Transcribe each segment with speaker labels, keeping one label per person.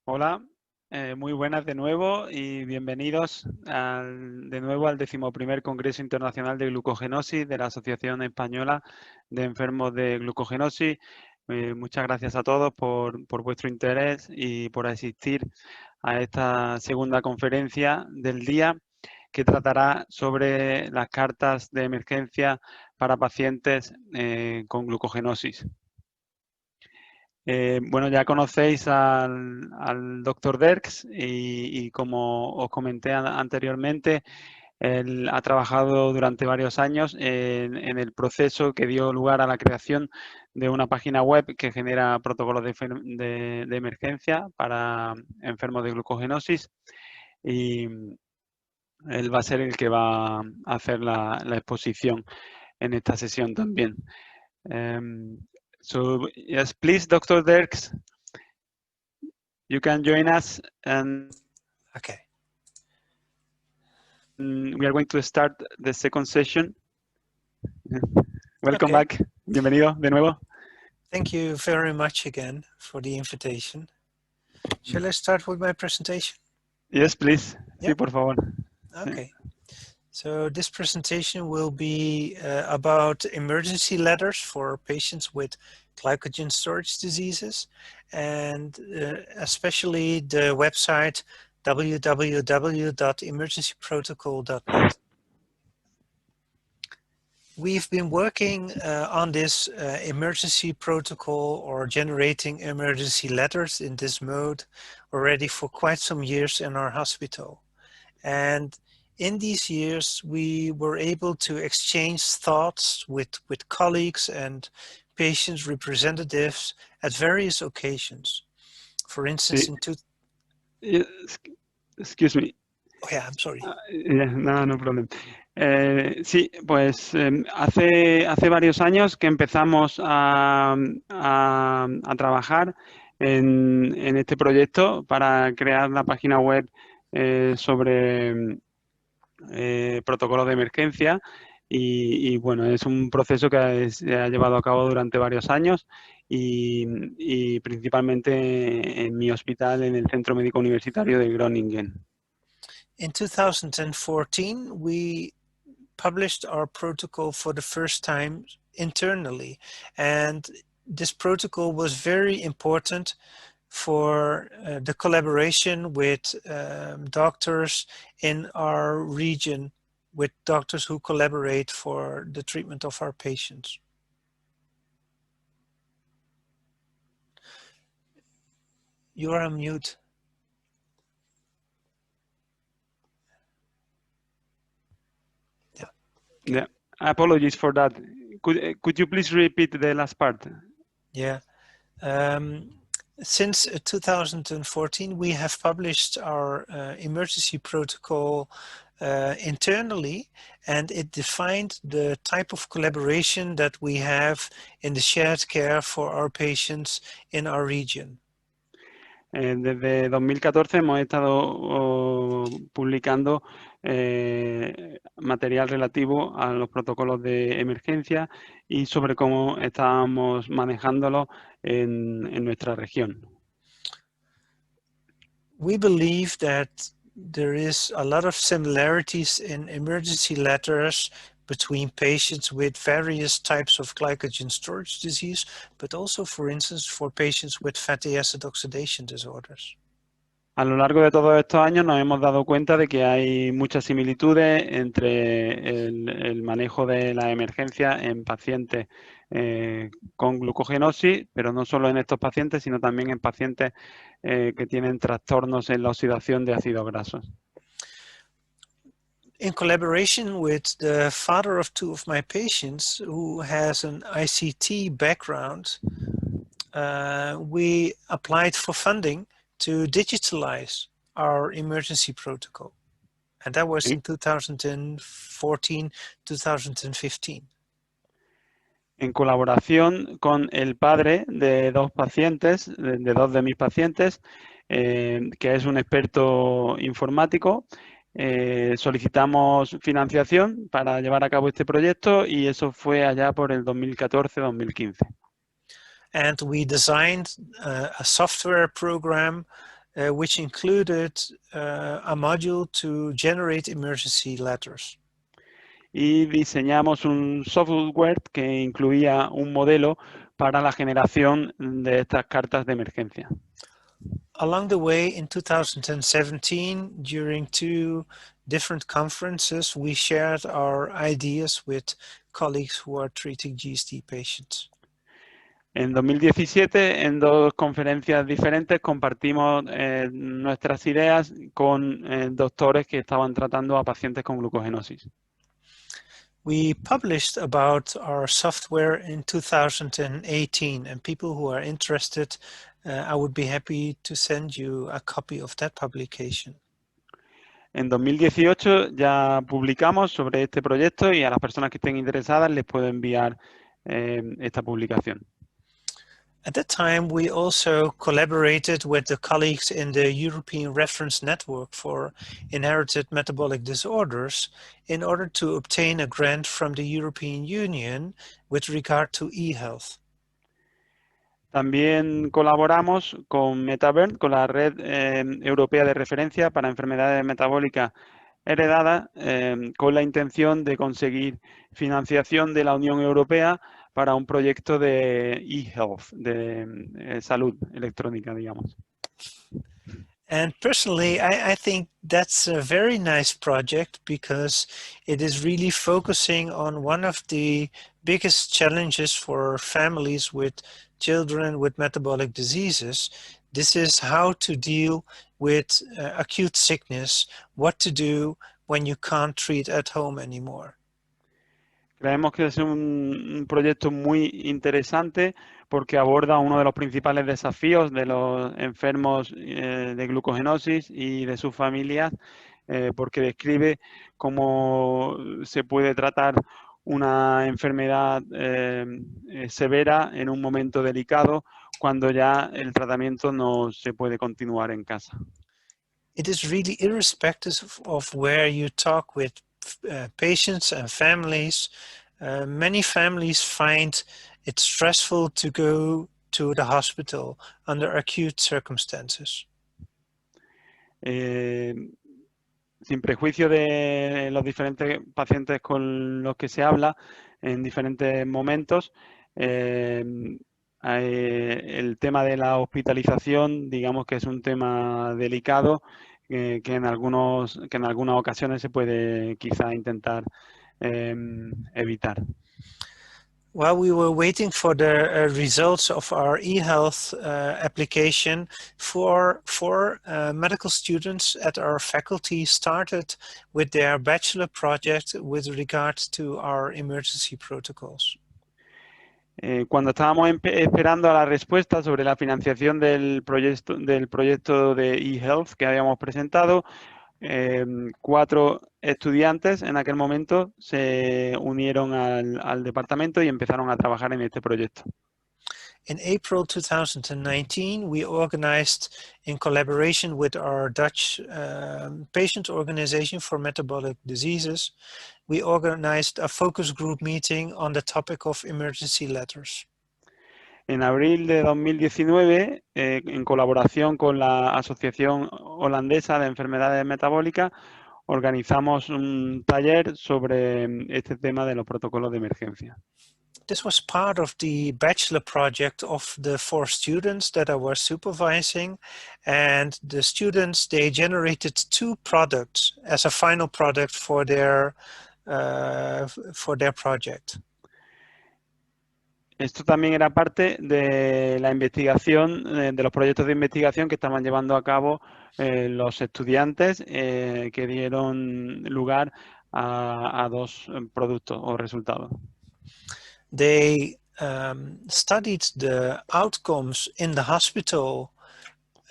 Speaker 1: Hola, muy buenas de nuevo y bienvenidos de nuevo al 11º Congreso Internacional de Glucogenosis de la Asociación Española de Enfermos de Glucogenosis. Muchas gracias a todos por vuestro interés y por asistir a esta segunda conferencia del día que tratará sobre las cartas de emergencia para pacientes con glucogenosis. Bueno, ya conocéis al doctor Derks y como os comenté anteriormente, él ha trabajado durante varios años en el proceso que dio lugar a la creación de una página web que genera protocolos de emergencia para enfermos de glucogenosis y él va a ser el que va a hacer la exposición en esta sesión también. So, yes, please, Dr. Derks. You can join us and
Speaker 2: okay.
Speaker 1: We are going to start the second session. Welcome
Speaker 2: Okay.
Speaker 1: back. Bienvenido de nuevo.
Speaker 2: Thank you very much again for the invitation. Shall I start with my presentation?
Speaker 1: Yes, please.
Speaker 2: Yep.
Speaker 1: Sí, por favor.
Speaker 2: Okay. So this presentation will be about emergency letters for patients with glycogen storage diseases, and especially the website www.emergencyprotocol.net. We've been working on this emergency protocol or generating emergency letters in this mode already for quite some years in our hospital. And in these years, we were able to exchange thoughts with colleagues and patient representatives at various occasions. For instance,
Speaker 1: Excuse me.
Speaker 2: Oh yeah, I'm sorry.
Speaker 1: No problem. Sí, pues hace varios años que empezamos a trabajar en este proyecto para crear la página web sobre protocolos de emergencia y bueno, es un proceso que se ha llevado a cabo durante varios años y principalmente en mi hospital, en el Centro Médico Universitario de Groningen.
Speaker 2: In 2014, we published our protocol for the first time internally, and this protocol was very important for the collaboration with doctors in our region, with doctors who collaborate for the treatment of our patients. You are on mute.
Speaker 1: Yeah, apologies for that. Could you please repeat the last part?
Speaker 2: Yeah. Since 2014, we have published our emergency protocol internally, and it defined the type of collaboration that we have in the shared care for our patients in our region.
Speaker 1: Desde 2014 hemos estado publicando material relativo a los protocolos de emergencia y sobre cómo estábamos manejándolo en nuestra región.
Speaker 2: We believe that there is a lot of similarities in emergency letters between patients with various types of glycogen storage disease, but also, for instance, for patients with fatty acid oxidation disorders.
Speaker 1: A lo largo de todos estos años nos hemos dado cuenta de que hay muchas similitudes entre el manejo de la emergencia en pacientes con glucogenosis, pero no solo en estos pacientes, sino también en pacientes que tienen trastornos en la oxidación de ácidos grasos.
Speaker 2: In collaboration with the father of two of my patients, who has an ICT background, we applied for funding to digitalize our emergency protocol. And that was in 2014, 2015.
Speaker 1: En colaboración con el padre de dos pacientes, de dos de mis pacientes, que es un experto informático, solicitamos financiación para llevar a cabo este proyecto y eso fue allá por el 2014-2015.
Speaker 2: And we designed a software program which included a module to generate emergency letters.
Speaker 1: Y diseñamos un software que incluía un modelo para la generación de estas cartas de emergencia.
Speaker 2: Along the way, in 2017, during 2 different conferences, we shared our ideas with colleagues who are treating GSD patients.
Speaker 1: En 2017, en 2 conferencias diferentes, compartimos nuestras ideas con doctores que estaban tratando a pacientes con glucogenosis.
Speaker 2: We published about our software in 2018, and people who are interested, I would be happy to send you a copy of that publication.
Speaker 1: En 2018 ya publicamos sobre este proyecto y a las personas que estén interesadas les puedo enviar esta publicación.
Speaker 2: At that time, we also collaborated with the colleagues in the European Reference Network for Inherited Metabolic Disorders in order to obtain a grant from the European Union with regard to e-health.
Speaker 1: También colaboramos con MetaBurn, con la Red Europea de Referencia para Enfermedades Metabólicas Heredadas, con la intención de conseguir financiación de la Unión Europea para un proyecto de e-health, de salud electrónica, digamos.
Speaker 2: And personally, I think that's a very nice project because it is really focusing on one of the biggest challenges for families with children with metabolic diseases. This is how to deal with acute sickness, what to do when you can't treat at home anymore.
Speaker 1: Creemos que es un proyecto muy interesante porque aborda uno de los principales desafíos de los enfermos de glucogenosis y de sus familias, porque describe cómo se puede tratar una enfermedad severa en un momento delicado cuando ya el tratamiento no se puede continuar en casa.
Speaker 2: It is really irrespective of where you talk with patients and families. Many families find it stressful to go to the hospital under acute circumstances.
Speaker 1: Sin prejuicio de los diferentes pacientes con los que se habla en diferentes momentos, el tema de la hospitalización, digamos que es un tema delicado que en algunas ocasiones se puede quizá intentar evitar.
Speaker 2: While we were waiting for the results of our e-health application, four medical students at our faculty started with their bachelor project with regard to our emergency protocols.
Speaker 1: Cuando estábamos esperando a la respuesta sobre la financiación del proyecto de eHealth que habíamos presentado, 4 estudiantes en aquel momento se unieron al departamento y empezaron a trabajar en este proyecto.
Speaker 2: In April 2019, we organized, in collaboration with our Dutch patient organization for metabolic diseases, we organized a focus group meeting on the topic of emergency letters.
Speaker 1: En abril de 2019, en colaboración con la Asociación Holandesa de Enfermedades Metabólicas, organizamos un taller sobre este tema de los protocolos de emergencia.
Speaker 2: This was part of the bachelor project of the 4 students that I was supervising, and the students, they generated 2 products as a final product for their project.
Speaker 1: Esto también era parte de la investigación, de los proyectos de investigación que estaban llevando a cabo los estudiantes que dieron lugar a 2 productos o resultados.
Speaker 2: They studied the outcomes in the hospital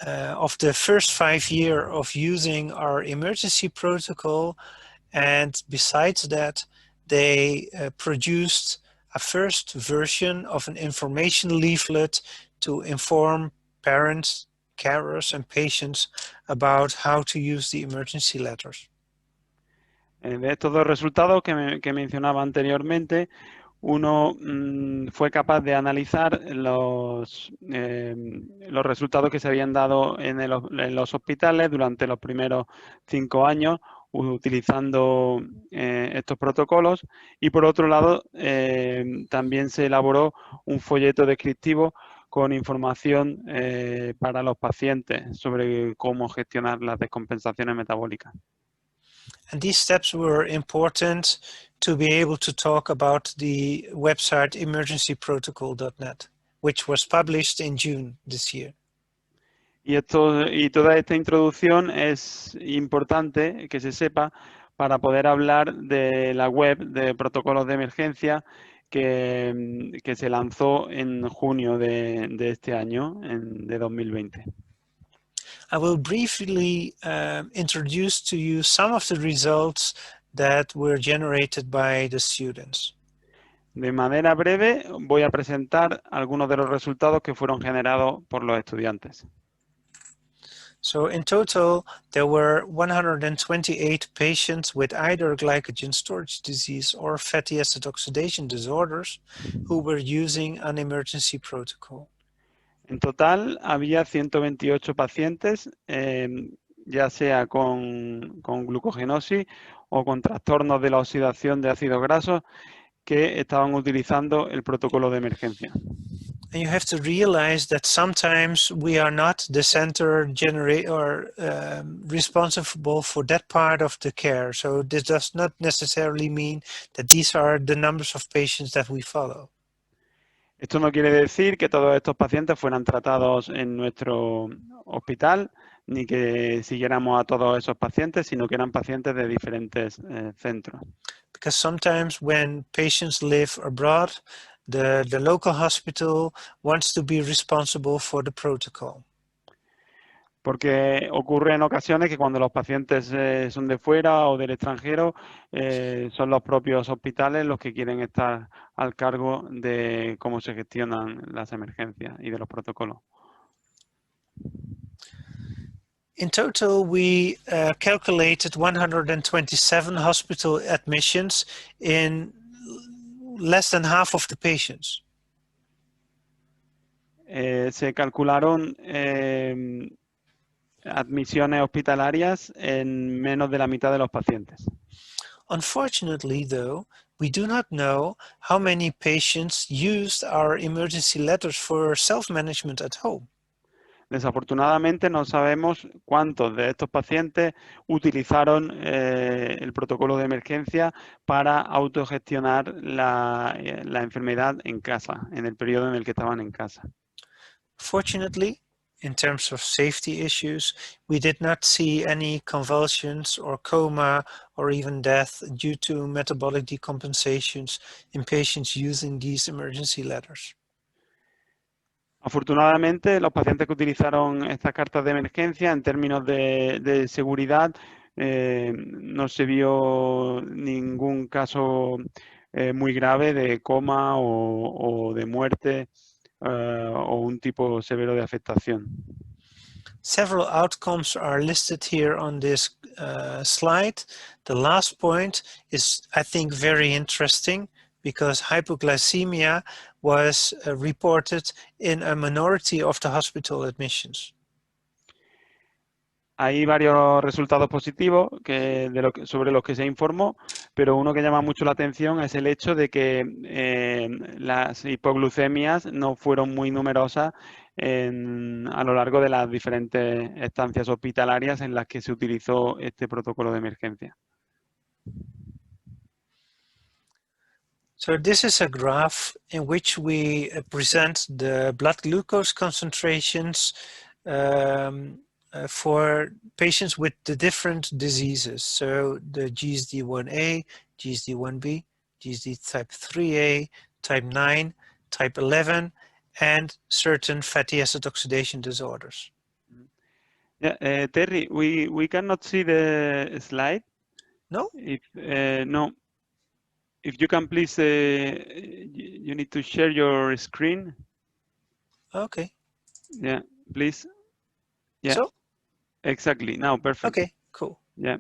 Speaker 2: of the first 5 years of using our emergency protocol, and besides that, they produced a first version of an information leaflet to inform parents, carers, and patients about how to use the emergency letters.
Speaker 1: De estos dos resultados que mencionaba anteriormente, uno fue capaz de analizar los resultados que se habían dado en los hospitales durante los primeros 5 años utilizando estos protocolos, y por otro lado también se elaboró un folleto descriptivo con información para los pacientes sobre cómo gestionar las descompensaciones metabólicas.
Speaker 2: And these steps were important to be able to talk about the website emergencyprotocol.net, which was published in June this year.
Speaker 1: Y toda esta introducción es importante que se sepa para poder hablar de la web de protocolos de emergencia que se lanzó en junio de este año, de 2020.
Speaker 2: I will briefly introduce to you some of the results that were generated by the students.
Speaker 1: De manera breve voy a presentar algunos de los resultados que fueron generados por los estudiantes.
Speaker 2: So in total, there were 128 patients with either glycogen storage disease or fatty acid oxidation disorders who were using an emergency protocol.
Speaker 1: En total había 128 pacientes, ya sea con glucogenosis o con trastornos de la oxidación de ácidos grasos, que estaban utilizando el protocolo de emergencia.
Speaker 2: And you have to realize that sometimes we are not the center responsible for that part of the care. So this does not necessarily mean that these are the numbers of patients that we follow.
Speaker 1: Esto no quiere decir que todos estos pacientes fueran tratados en nuestro hospital, ni que siguiéramos a todos esos pacientes, sino que eran pacientes de diferentes centros.
Speaker 2: Because sometimes when patients live abroad, the local hospital wants to be responsible for the protocol.
Speaker 1: Porque ocurre en ocasiones que cuando los pacientes son de fuera o del extranjero, son los propios hospitales los que quieren estar al cargo de cómo se gestionan las emergencias y de los protocolos.
Speaker 2: In total, we calculated 127 hospital admissions in less than half of the patients.
Speaker 1: Se calcularon admisiones hospitalarias en menos de la mitad de los pacientes.
Speaker 2: Unfortunately, though, we do not know how many patients used our emergency letters for self-management at home.
Speaker 1: Desafortunadamente no sabemos cuántos de estos pacientes utilizaron el protocolo de emergencia para autogestionar la enfermedad en casa, en el periodo en el que estaban en casa.
Speaker 2: Fortunately, in terms of safety issues, we did not see any convulsions or coma or even death due to metabolic decompensations in patients using these emergency letters.
Speaker 1: Afortunadamente, los pacientes que utilizaron estas cartas de emergencia en términos de seguridad, no se vio ningún caso muy grave de coma o de muerte o un tipo severo de afectación.
Speaker 2: Several outcomes are listed here on this slide. The last point is, I think, very interesting because hypoglycemia was reported in a minority of the hospital admissions.
Speaker 1: Hay varios resultados positivos sobre los que se informó, pero uno que llama mucho la atención es el hecho de que las hipoglucemias no fueron muy numerosas a lo largo de las diferentes estancias hospitalarias en las que se utilizó este protocolo de emergencia.
Speaker 2: So this is a graph in which we present the blood glucose concentrations for patients with the different diseases. So the GSD1A, GSD1B, GSD type 3A, type 9, type 11, and certain fatty acid oxidation disorders.
Speaker 1: Yeah, Terry, we cannot see the slide.
Speaker 2: No?
Speaker 1: No. If you can please, you need to share your screen.
Speaker 2: Okay.
Speaker 1: Yeah, please. Yeah.
Speaker 2: So?
Speaker 1: Exactly. Now, perfect.
Speaker 2: Okay, cool.
Speaker 1: Yeah.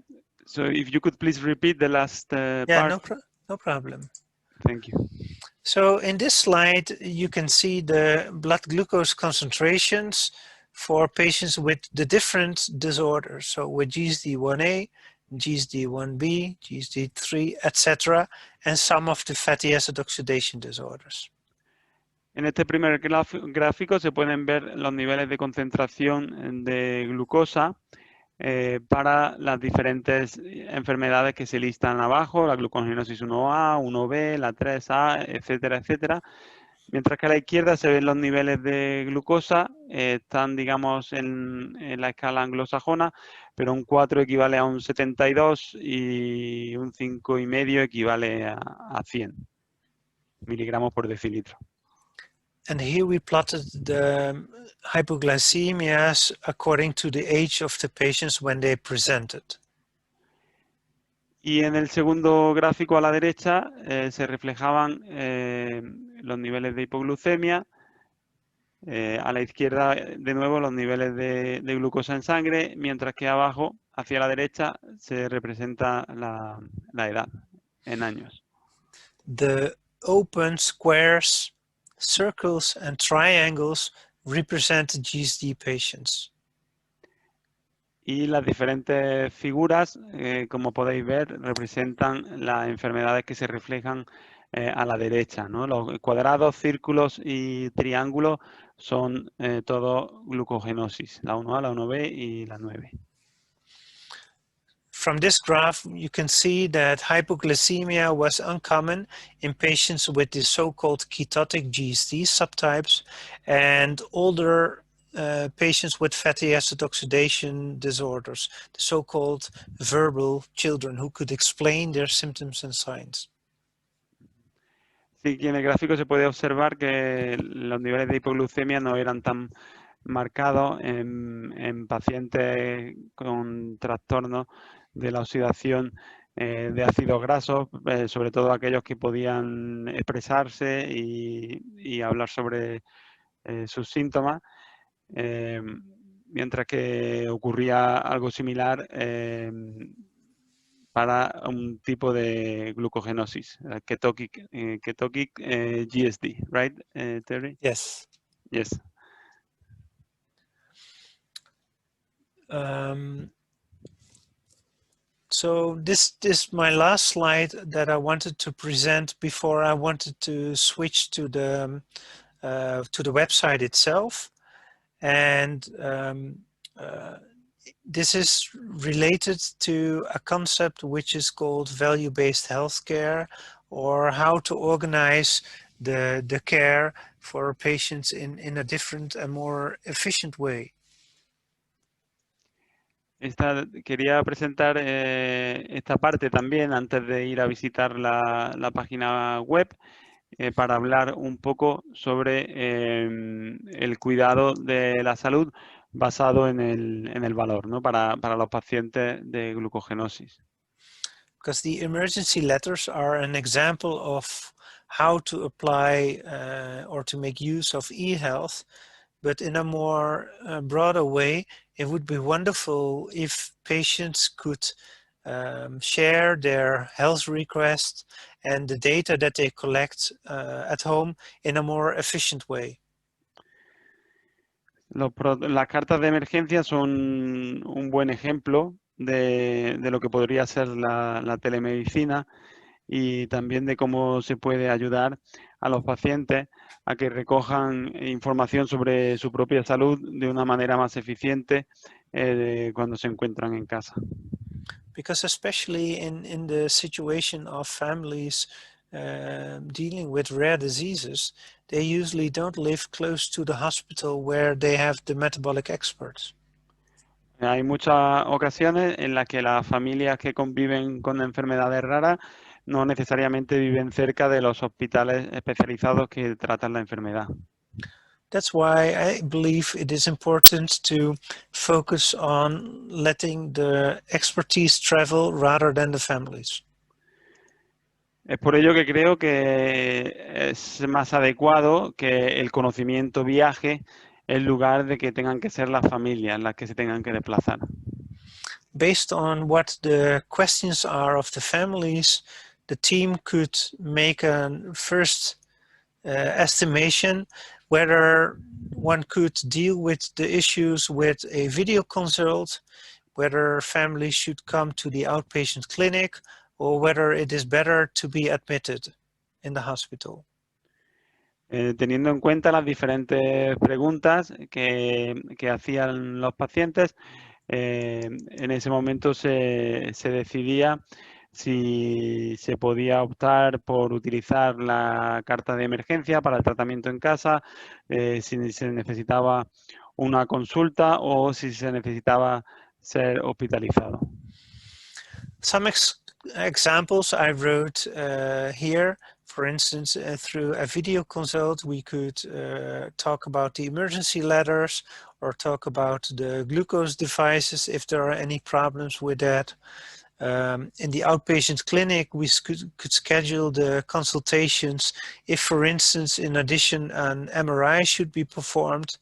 Speaker 1: So if you could please repeat the last
Speaker 2: Yeah,
Speaker 1: part.
Speaker 2: no problem.
Speaker 1: Thank you.
Speaker 2: So in this slide, you can see the blood glucose concentrations for patients with the different disorders. So with GSD1A, GSD1B, GSD3, etc., and some of the fatty acid oxidation disorders.
Speaker 1: En este primer gráfico se pueden ver los niveles de concentración de glucosa para las diferentes enfermedades que se listan abajo, la glucogenosis 1A, 1B, la 3A, etcétera, etcétera. Mientras que a la izquierda se ven los niveles de glucosa, están, digamos, en la escala anglosajona, pero un 4 equivale a un 72 y un 5,5 equivale a 100 miligramos por decilitro.
Speaker 2: And here we plotted the hypoglycemias according to the age of the patients when they presented.
Speaker 1: Y en el segundo gráfico a la derecha se reflejaban los niveles de hipoglucemia. A la izquierda, de nuevo, los niveles de glucosa en sangre, mientras que abajo, hacia la derecha, se representa la edad en años.
Speaker 2: The open squares, circles, and triangles represent GSD patients.
Speaker 1: Y las diferentes figuras, como podéis ver, representan las enfermedades que se reflejan a la derecha, ¿no? Los cuadrados, círculos y triángulos son todo glucogenosis, la 1A, la 1B y la 9.
Speaker 2: From this graph, you can see that hypoglycemia was uncommon in patients with the so-called ketotic GSD subtypes and older patients with fatty acid oxidation disorders, the so-called verbal children who could explain their symptoms and signs.
Speaker 1: Sí, que en el gráfico se puede observar que los niveles de hipoglucemia no eran tan marcados en pacientes con trastornos de la oxidación de ácidos grasos, sobre todo aquellos que podían expresarse y hablar sobre sus síntomas, mientras que ocurría algo similar para un tipo de glucogenosis, ketotic GSD, right, Terry?
Speaker 2: Yes.
Speaker 1: Yes.
Speaker 2: So this is my last slide that I wanted to present before I wanted to switch to the website itself, and this is related to a concept which is called value-based healthcare, or how to organize the care for patients in a different and more efficient way.
Speaker 1: Quería presentar esta parte también antes de ir a visitar la página web para hablar un poco sobre el cuidado de la salud basado en el valor, ¿no? Para los pacientes de glucogenosis.
Speaker 2: Because the emergency letters are an example of how to apply or to make use of e-health, but in a more broader way. It would be wonderful if patients could share their health requests and the data that they collect at home in a more efficient way.
Speaker 1: Las cartas de emergencia son un buen ejemplo de lo que podría ser la telemedicina y también de cómo se puede ayudar a los pacientes a que recojan información sobre su propia salud de una manera más eficiente cuando se encuentran en casa.
Speaker 2: Because especially in the situation of families dealing with rare diseases, they usually don't live close to the hospital where they have the metabolic experts.
Speaker 1: Hay muchas ocasiones en las que las familias que conviven con enfermedades raras no necesariamente viven cerca de los hospitales especializados que tratan la enfermedad.
Speaker 2: That's why I believe it is important to focus on letting the expertise travel rather than the families.
Speaker 1: Es por ello que creo que es más adecuado que el conocimiento viaje en lugar de que tengan que ser las familias las que se tengan que desplazar.
Speaker 2: based on what the questions are of the families, the team could make a first estimation whether one could deal with the issues with a video consult, whether families should come to the outpatient clinic, or whether it is better to be admitted in the hospital.
Speaker 1: Teniendo en cuenta las diferentes preguntas que hacían los pacientes, en ese momento se decidía si se podía optar por utilizar la carta de emergencia para el tratamiento en casa, si se necesitaba una consulta o si se necesitaba ser hospitalizado.
Speaker 2: Some examples I wrote here. For instance, through a video consult, we could talk about the emergency letters or talk about the glucose devices if there are any problems with that. In the outpatient clinic, we could schedule the consultations if, for instance, in addition, an MRI should be performed.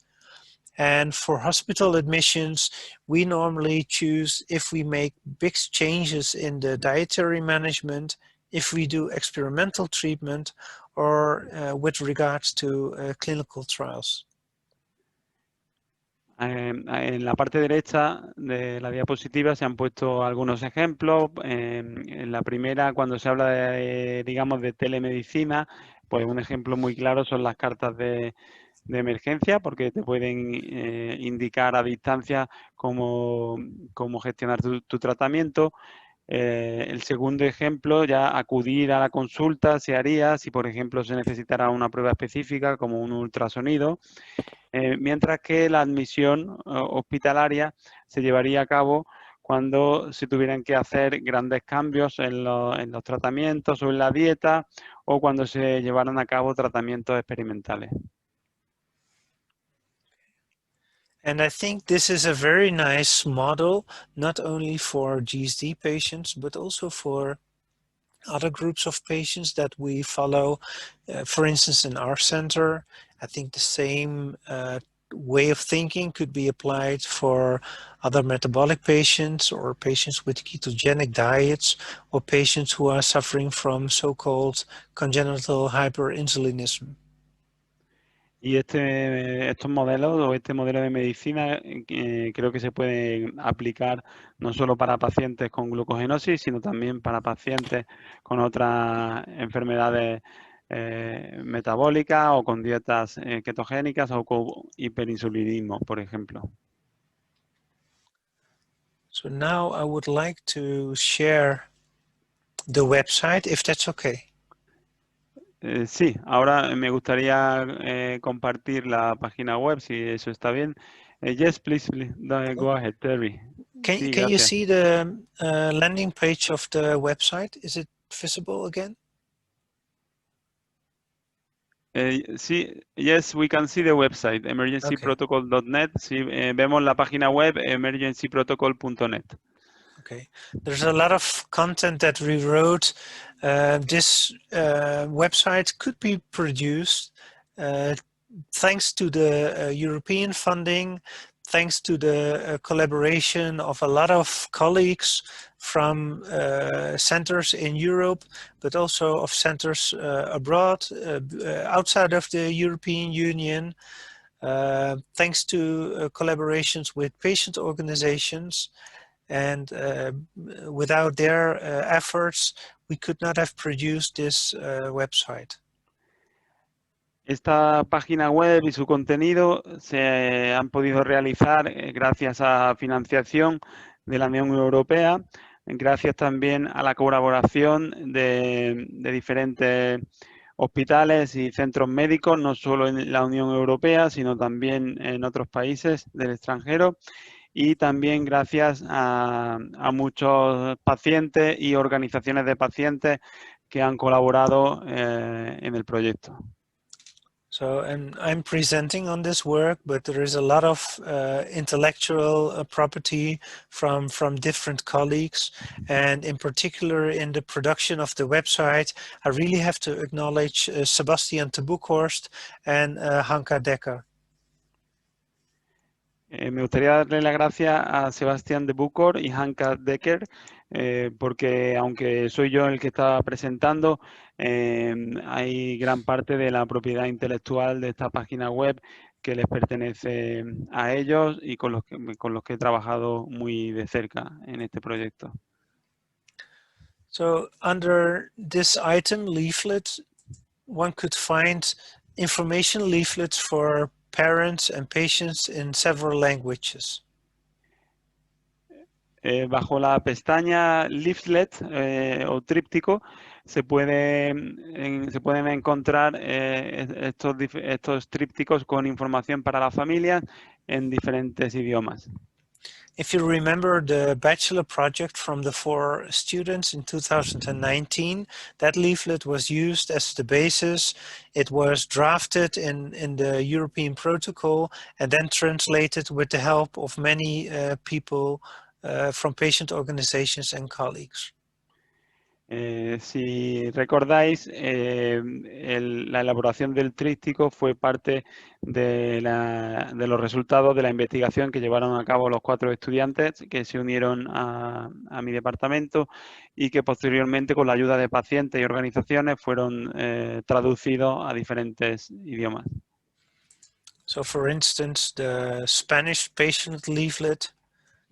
Speaker 2: And for hospital admissions, we normally choose if we make big changes in the dietary management, if we do experimental treatment, or with regards to clinical trials.
Speaker 1: En la parte derecha de la diapositiva se han puesto algunos ejemplos. En la primera, cuando se habla de, digamos, de telemedicina, pues un ejemplo muy claro son las cartas de emergencia, porque te pueden indicar a distancia cómo gestionar tu tratamiento. El segundo ejemplo, ya acudir a la consulta se haría si, por ejemplo, se necesitara una prueba específica como un ultrasonido, mientras que la admisión hospitalaria se llevaría a cabo cuando se tuvieran que hacer grandes cambios en los tratamientos o en la dieta, o cuando se llevaran a cabo tratamientos experimentales.
Speaker 2: And I think this is a very nice model, not only for GSD patients, but also for other groups of patients that we follow. For instance, in our center, I think the same way of thinking could be applied for other metabolic patients or patients with ketogenic diets or patients who are suffering from so-called congenital hyperinsulinism.
Speaker 1: Y estos modelos o este modelo de medicina creo que se puede aplicar no solo para pacientes con glucogenosis, sino también para pacientes con otras enfermedades metabólicas o con dietas ketogénicas o con hiperinsulinismo, por ejemplo.
Speaker 2: So now I would like to share the website, if that's okay.
Speaker 1: Sí, ahora me gustaría compartir la página web, si eso está bien. Yes, please, go ahead, Terry.
Speaker 2: Can you see the landing page of the website? Is it visible again?
Speaker 1: Sí, yes, we can see the website, emergencyprotocol.net. Sí, vemos la página web, emergencyprotocol.net.
Speaker 2: Okay, there's a lot of content that we wrote. This website could be produced thanks to the European funding, thanks to the collaboration of a lot of colleagues from centers in Europe, but also of centers abroad, outside of the European Union, thanks to collaborations with patient organizations. And without their efforts, we could not have produced this website.
Speaker 1: Esta página web y su contenido se han podido realizar gracias a financiación de la Unión Europea, gracias también a la colaboración de diferentes hospitales y centros médicos, no solo en la Unión Europea, sino también en otros países del extranjero, y también gracias a muchos pacientes y organizaciones de pacientes que han colaborado en el proyecto.
Speaker 2: So, and I'm presenting on this work, but there is a lot of intellectual property from different colleagues, and in particular in the production of the website, I really have to acknowledge Sebastian de Boekhorst and Hanka Dekker.
Speaker 1: Me gustaría darle las gracias a Sebastián de Bucor y Hanka Decker, porque aunque soy yo el que está presentando, hay gran parte de la propiedad intelectual de esta página web que les pertenece a ellos y con los que he trabajado muy de cerca en este proyecto.
Speaker 2: So under this item leaflet, one could find information leaflets for parents and patients in several languages.
Speaker 1: Bajo la pestaña leaflet o tríptico se pueden encontrar estos trípticos con información para la familia en diferentes idiomas.
Speaker 2: If you remember the bachelor project from the 4 students in 2019, that leaflet was used as the basis. It was drafted in the European protocol and then translated with the help of many people from patient organizations and colleagues.
Speaker 1: Si recordáis, la elaboración del tríptico fue parte de los resultados de la investigación que llevaron a cabo los 4 estudiantes que se unieron a mi departamento y que posteriormente, con la ayuda de pacientes y organizaciones, fueron traducidos a diferentes idiomas.
Speaker 2: So, for instance, the Spanish patient leaflet.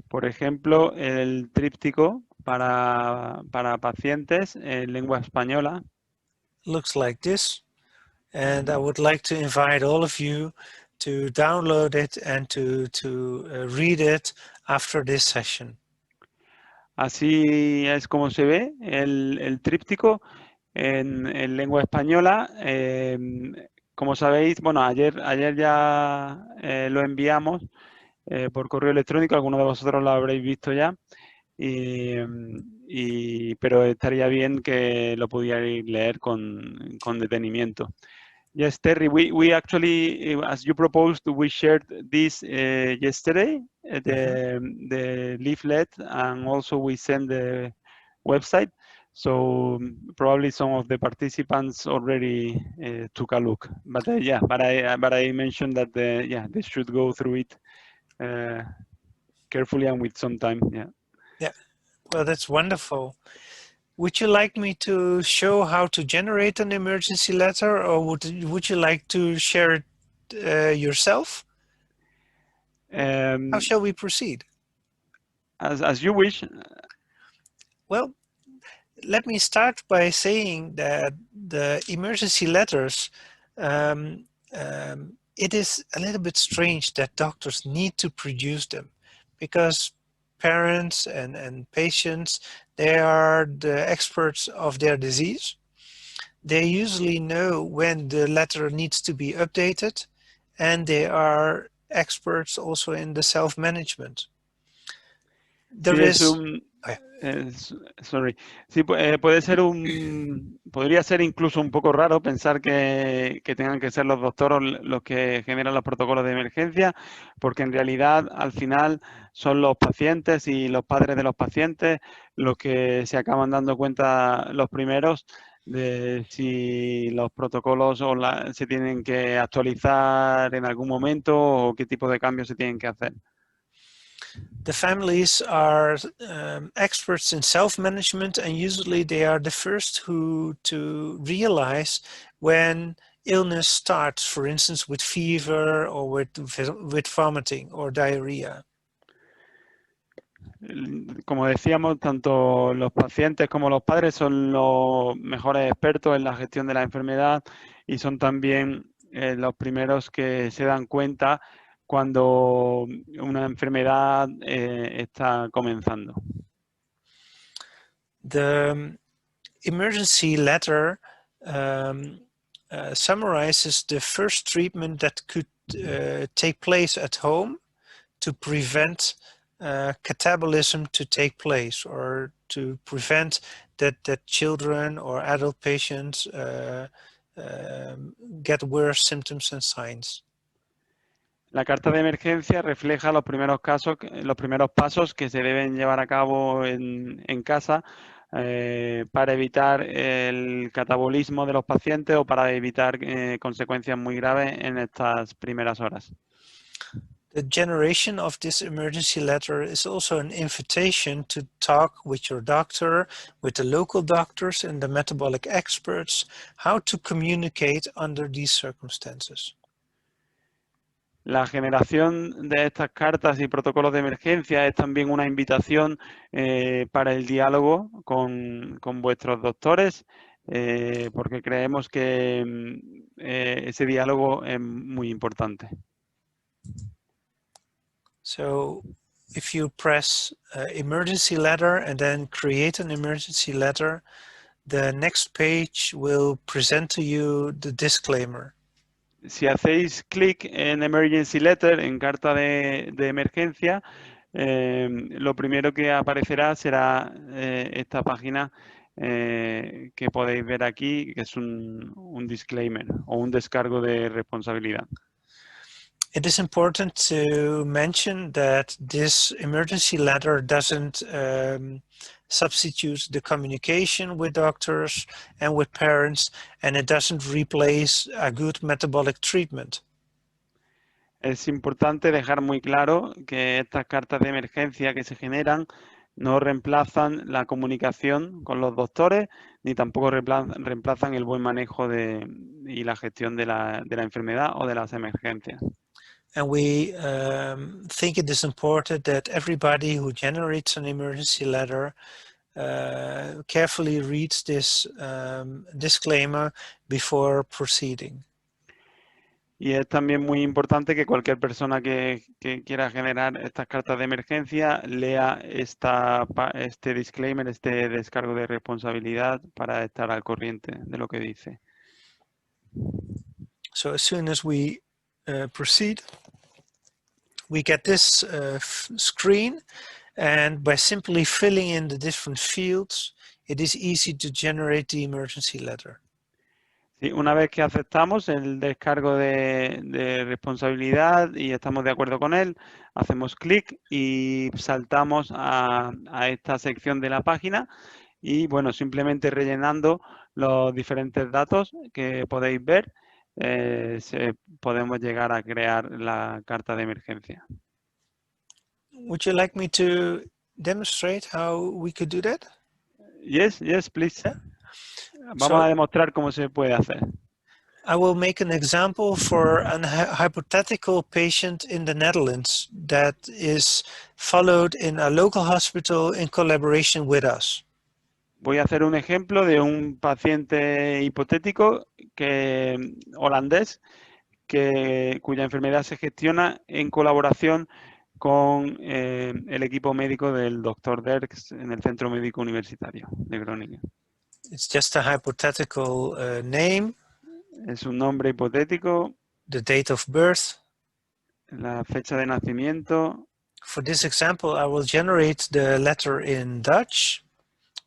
Speaker 1: Por ejemplo, el tríptico para pacientes en lengua española.
Speaker 2: Looks like this. And I would like to invite all of you to download it and to read it after this session.
Speaker 1: Así es como se ve el tríptico en lengua española. Como sabéis, bueno, ayer ya lo enviamos por correo electrónico, algunos de vosotros lo habréis visto ya, pero estaría bien que lo pudierais leer con detenimiento. Yes, Terry, we actually, as you proposed, we shared this yesterday, the leaflet, and also we sent the website. So probably some of the participants already took a look. But yeah, but I mentioned that yeah, they should go through it carefully and with some time. Yeah.
Speaker 2: Yeah. Well, that's wonderful. Would you like me to show how to generate an emergency letter, or would you like to share it yourself? How shall we proceed?
Speaker 1: As you wish.
Speaker 2: Well, let me start by saying that the emergency letters, it is a little bit strange that doctors need to produce them, because parents and patients, they are the experts of their disease. They usually know when the letter needs to be updated, and they are experts also in the self-management.
Speaker 1: Sí, podría ser incluso un poco raro pensar que tengan que ser los doctores los que generan los protocolos de emergencia, porque en realidad al final son los pacientes y los padres de los pacientes los que se acaban dando cuenta los primeros de si los protocolos se tienen que actualizar en algún momento o qué tipo de cambios se tienen que hacer.
Speaker 2: The families are experts in self-management, and usually they are the first to realize when illness starts, for instance, with fever or with vomiting or diarrhea.
Speaker 1: Como decíamos, tanto los pacientes como los padres son los mejores expertos en la gestión de la enfermedad y son también los primeros que se dan cuenta cuando una enfermedad está comenzando.
Speaker 2: The emergency letter summarizes the first treatment that could take place at home to prevent catabolism to take place, or to prevent that children or adult patients get worse symptoms and signs.
Speaker 1: La carta de emergencia refleja los primeros pasos que se deben llevar a cabo en casa para evitar el catabolismo de los pacientes o para evitar consecuencias muy graves en estas primeras horas.
Speaker 2: The generation of this emergency letter is also an invitation to talk with your doctor, with the local doctors and the metabolic experts, how to communicate under these circumstances.
Speaker 1: La generación de estas cartas y protocolos de emergencia es también una invitación para el diálogo con vuestros doctores, porque creemos que ese diálogo es muy importante.
Speaker 2: So if you press emergency letter and then create an emergency letter, the next page will present to you the disclaimer.
Speaker 1: Si hacéis clic en Emergency Letter, en carta de emergencia, lo primero que aparecerá será esta página que podéis ver aquí, que es un disclaimer o un descargo de responsabilidad.
Speaker 2: It is important to mention that this emergency letter doesn't substitute the communication with doctors and with parents, and it doesn't replace a good metabolic treatment.
Speaker 1: Es importante dejar muy claro que estas cartas de emergencia que se generan no reemplazan la comunicación con los doctores, ni tampoco reemplazan el buen manejo y la gestión de la enfermedad o de las emergencias.
Speaker 2: And we think it is important that everybody who generates an emergency letter carefully reads this disclaimer before proceeding.
Speaker 1: Y es también muy importante que cualquier persona que quiera generar estas cartas de emergencia lea este disclaimer, este descargo de responsabilidad para estar al corriente de lo que dice.
Speaker 2: So as soon as we proceed, we get this screen, and by simply filling in the different fields, it is easy to generate the emergency letter.
Speaker 1: Sí, una vez que aceptamos el descargo de responsabilidad y estamos de acuerdo con él, hacemos clic y saltamos a esta sección de la página y bueno, simplemente rellenando los diferentes datos que podéis ver, podemos llegar a crear la carta de emergencia.
Speaker 2: Would you like me to demonstrate how we could do that?
Speaker 1: Yes, please.
Speaker 2: Yeah.
Speaker 1: Vamos a demostrar cómo se puede hacer.
Speaker 2: I will make an example for a hypothetical patient in the Netherlands that is followed in a local hospital in collaboration with us.
Speaker 1: Voy a hacer un ejemplo de un paciente hipotético holandés cuya enfermedad se gestiona en colaboración con el equipo médico del Dr. Derks en el Centro Médico Universitario de Groningen.
Speaker 2: It's just a hypothetical name.
Speaker 1: Es un nombre hipotético.
Speaker 2: The date of birth.
Speaker 1: La fecha de nacimiento.
Speaker 2: For this example, I will generate the letter in Dutch,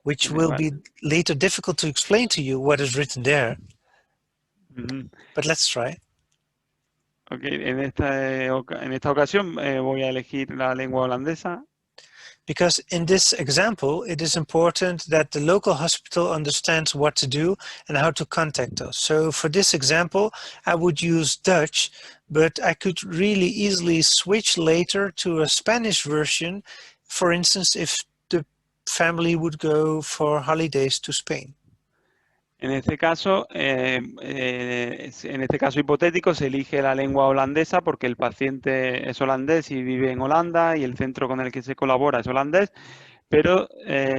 Speaker 2: which will be later difficult to explain to you what is written there. But let's try.
Speaker 1: Okay, en esta ocasión voy a elegir la lengua holandesa.
Speaker 2: Because in this example, it is important that the local hospital understands what to do and how to contact us. So for this example, I would use Dutch, but I could really easily switch later to a Spanish version, for instance, if the family would go for holidays to Spain.
Speaker 1: En este caso hipotético, se elige la lengua holandesa porque el paciente es holandés y vive en Holanda y el centro con el que se colabora es holandés, pero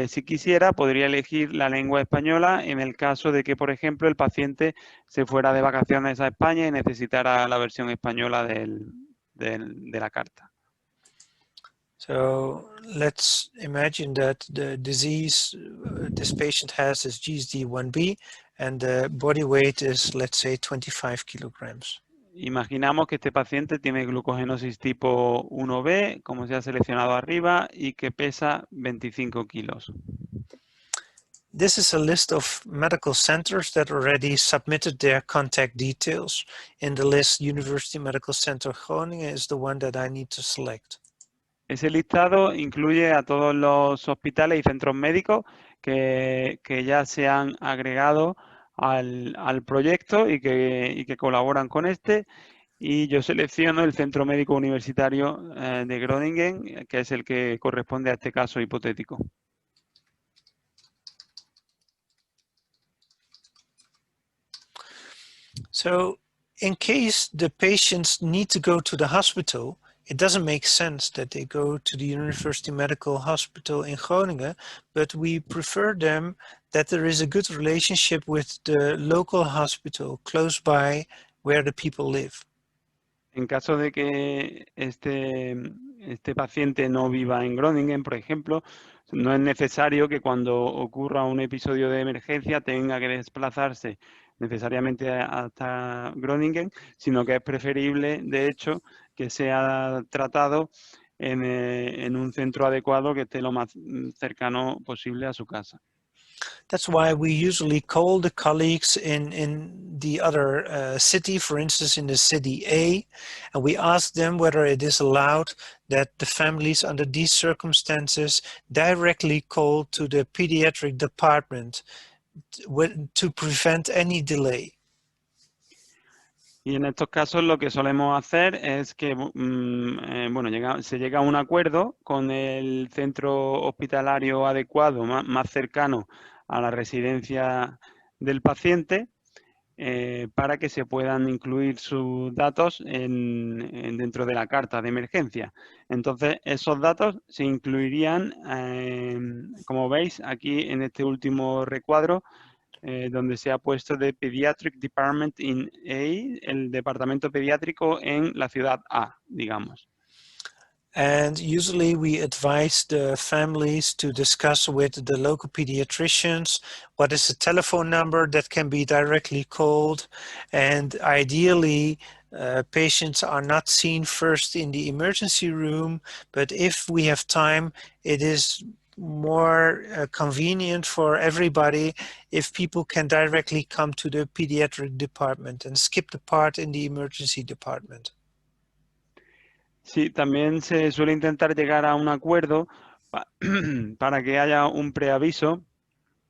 Speaker 1: si quisiera podría elegir la lengua española en el caso de que, por ejemplo, el paciente se fuera de vacaciones a España y necesitara la versión española de la carta.
Speaker 2: So let's imagine that the disease this patient has is GSD1B and the body weight is, let's say, 25 kilograms.
Speaker 1: Imaginamos que este paciente tiene glucogenosis tipo 1B, como se ha seleccionado arriba, y que pesa 25 kilos.
Speaker 2: This is a list of medical centers that already submitted their contact details. In the list, University Medical Center Groningen is the one that I need to select.
Speaker 1: Ese listado incluye a todos los hospitales y centros médicos que ya se han agregado al proyecto y que colaboran con este. y yo selecciono el Centro Médico Universitario de Groningen, que es el que corresponde a este caso hipotético.
Speaker 2: So, in case the patients need to go to the hospital, it doesn't make sense that they go to the University Medical Hospital in Groningen, but we prefer them that there is a good relationship with the local hospital close by where the people live.
Speaker 1: En caso de que este paciente no viva en Groningen, por ejemplo, no es necesario que cuando ocurra un episodio de emergencia tenga que desplazarse necesariamente hasta Groningen, sino que es preferible, de hecho, que sea tratado en un centro adecuado que esté lo más cercano posible a su casa.
Speaker 2: That's why we usually call the colleagues in the other city, for instance, in the city A, and we ask them whether it is allowed that the families under these circumstances directly call to the pediatric department to prevent any delay.
Speaker 1: Y en estos casos lo que solemos hacer es que se llega a un acuerdo con el centro hospitalario adecuado, más cercano a la residencia del paciente, para que se puedan incluir sus datos dentro de la carta de emergencia. Entonces, esos datos se incluirían, como veis aquí en este último recuadro, donde se ha puesto de Pediatric Department in A, el departamento pediátrico en la ciudad A, digamos.
Speaker 2: And usually we advise the families to discuss with the local pediatricians what is the telephone number that can be directly called, and ideally patients are not seen first in the emergency room, but if we have time, it is more convenient for everybody if people can directly come to the pediatric department and skip the part in the emergency department.
Speaker 1: Sí, también se suele intentar llegar a un acuerdo para que haya un preaviso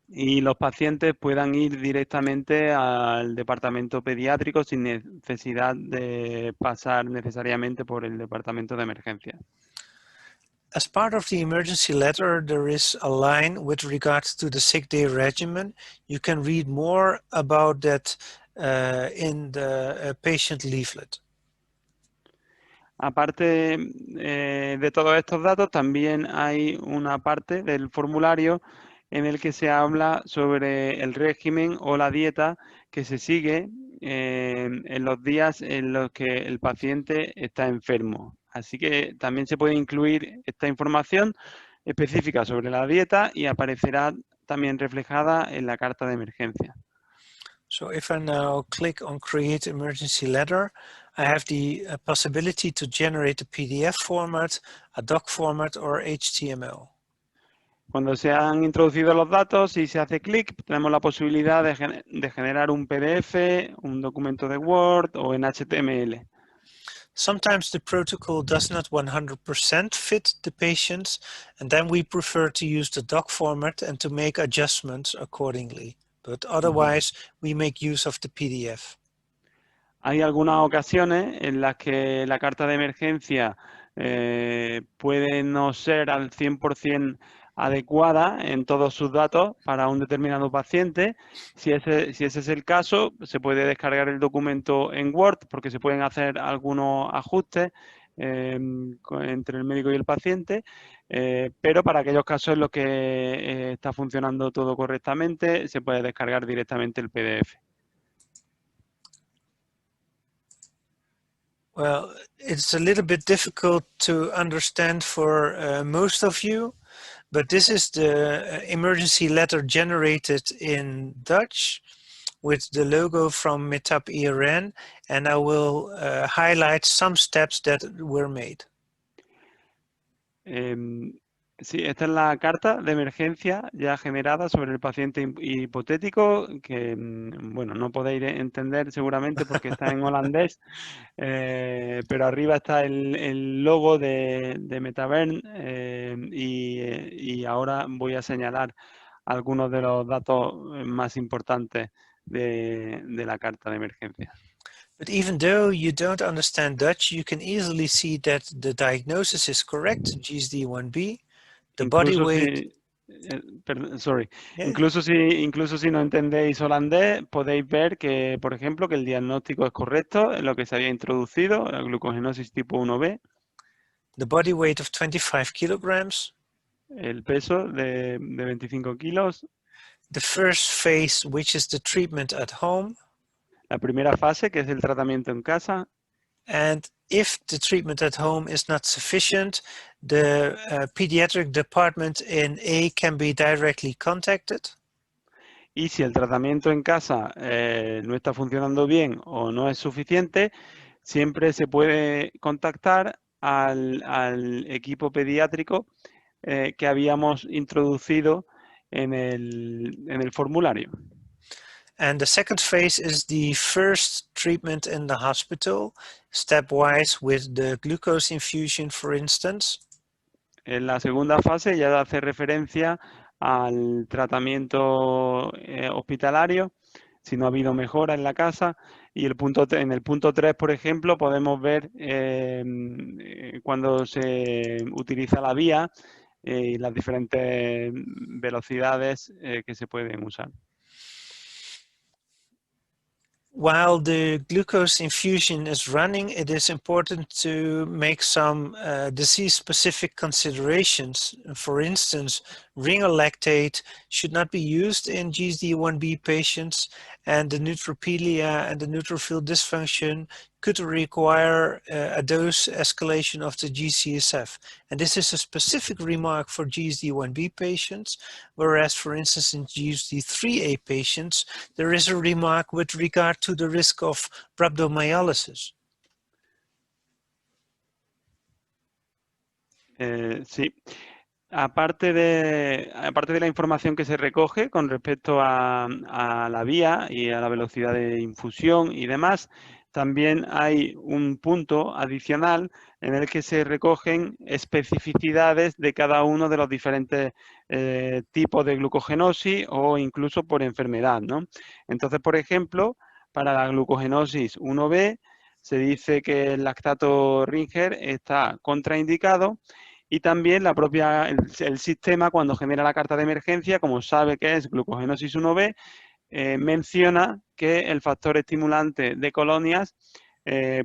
Speaker 1: y los pacientes puedan ir directamente al departamento pediátrico sin necesidad de pasar necesariamente por el departamento de emergencia.
Speaker 2: As part of the emergency letter, there is a line with regards to the sick day regimen. You can read more about that in the patient leaflet.
Speaker 1: Aparte de todos estos datos, también hay una parte del formulario en el que se habla sobre el régimen o la dieta que se sigue en los días en los que el paciente está enfermo. Así que también se puede incluir esta información específica sobre la dieta y aparecerá también reflejada en la carta de emergencia.
Speaker 2: So if I now click on Create Emergency Letter, I have the possibility to generate a PDF format, a doc format, or HTML.
Speaker 1: Cuando se han introducido los datos y se hace clic, tenemos la posibilidad de generar un PDF, un documento de Word o en HTML.
Speaker 2: Sometimes the protocol does not 100% fit the patients, and then we prefer to use the doc format and to make adjustments accordingly. But otherwise, we make use of the PDF.
Speaker 1: Hay algunas ocasiones en las que la carta de emergencia puede no ser al 100% adecuada en todos sus datos para un determinado paciente. Si ese es el caso, se puede descargar el documento en Word porque se pueden hacer algunos ajustes entre el médico y el paciente, pero para aquellos casos en los que está funcionando todo correctamente, se puede descargar directamente el PDF.
Speaker 2: Well, it's a little bit difficult to understand for most of you, but this is the emergency letter generated in Dutch with the logo from Metap ERN, and I will highlight some steps that were made.
Speaker 1: Sí, esta es la carta de emergencia ya generada sobre el paciente hipotético que, bueno, no podéis entender seguramente porque está en holandés, pero arriba está el logo de Metavern y ahora voy a señalar algunos de los datos más importantes de la carta de emergencia.
Speaker 2: But even though you don't understand Dutch, you can easily see that the diagnosis is correct, GSD1B, the body
Speaker 1: Incluso
Speaker 2: weight.
Speaker 1: si, sorry,
Speaker 2: Yeah.
Speaker 1: incluso si no entendéis holandés, podéis ver que, por ejemplo, que el diagnóstico es correcto, en lo que se había introducido, la glucogenosis tipo 1B,
Speaker 2: The body weight of 25 kilograms.
Speaker 1: el peso de 25 kilos,
Speaker 2: The first phase, which is the treatment at home.
Speaker 1: la primera fase, que es el tratamiento en casa,
Speaker 2: And if the treatment at home is not sufficient, the pediatric department in A can be directly contacted.
Speaker 1: y si el tratamiento en casa no está funcionando bien o no es suficiente, siempre se puede contactar al equipo pediátrico que habíamos introducido en el formulario.
Speaker 2: And the second phase is the first treatment in the hospital, stepwise with the glucose infusion, for instance.
Speaker 1: En la segunda fase ya hace referencia al tratamiento hospitalario, si no ha habido mejora en la casa. Y en el punto 3, por ejemplo, podemos ver cuando se utiliza la vía y las diferentes velocidades que se pueden usar.
Speaker 2: While the glucose infusion is running, it is important to make some disease-specific considerations. For instance, ringer lactate should not be used in GSD1B patients, and the neutropenia and the neutrophil dysfunction could require a dose escalation of the GCSF. And this is a specific remark for GSD1B patients, whereas, for instance, in GSD3A patients, there is a remark with regard to the risk of rhabdomyolysis.
Speaker 1: Sí. Aparte de la información que se recoge con respecto a la vía y a la velocidad de infusión y demás, también hay un punto adicional en el que se recogen especificidades de cada uno de los diferentes tipos de glucogenosis o incluso por enfermedad, ¿no? Entonces, por ejemplo, para la glucogenosis 1B se dice que el lactato Ringer está contraindicado. Y también el sistema, cuando genera la carta de emergencia, como sabe que es glucogenosis 1B, menciona que el factor estimulante de colonias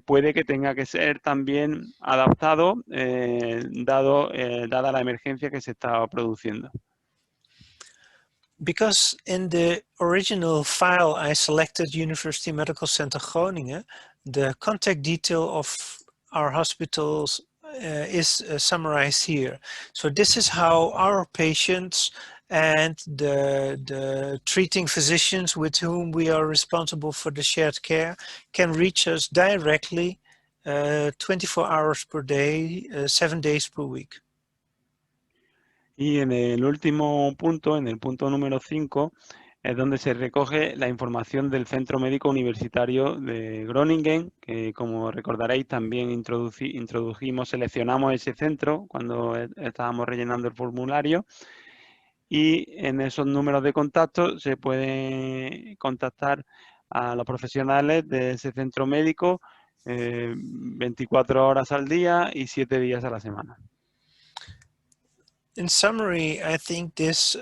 Speaker 1: puede que tenga que ser también adaptado, dada la emergencia que se está produciendo.
Speaker 2: Because in the original file I selected University Medical Center Groningen, the contact detail of our hospitals is summarized here. So this is how our patients and the treating physicians with whom we are responsible for the shared care can reach us directly 24 hours per day, 7 days per week.
Speaker 1: Y en el último punto, en el punto número 5, es donde se recoge la información del Centro Médico Universitario de Groningen, que como recordaréis también seleccionamos ese centro cuando estábamos rellenando el formulario, y en esos números de contacto se puede contactar a los profesionales de ese centro médico 24 horas al día y 7 días a la semana.
Speaker 2: In summary, I think this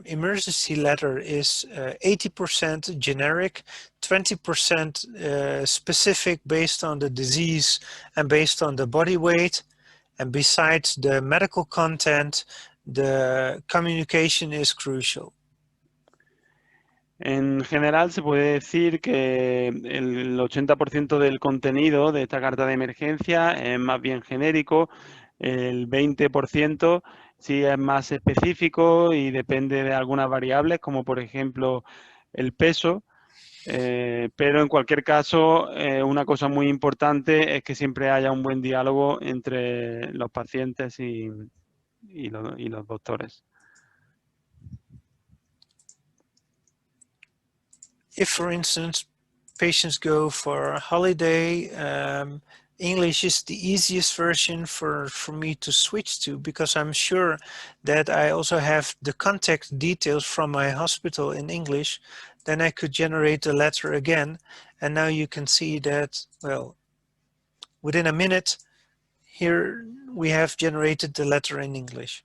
Speaker 2: emergency letter is 80% generic, 20% specific based on the disease and based on the body weight. And besides the medical content, the communication is crucial.
Speaker 1: En general se puede decir que el 80% del contenido de esta carta de emergencia es más bien genérico, el 20% sí es más específico y depende de algunas variables, como por ejemplo el peso, pero en cualquier caso una cosa muy importante es que siempre haya un buen diálogo entre los pacientes y los doctores.
Speaker 2: If, for instance, patients go for a holiday, English is the easiest version for me to switch to, because I'm sure that I also have the contact details from my hospital in English. Then I could generate the letter again. And now you can see that, well, within a minute, here we have generated the letter in English.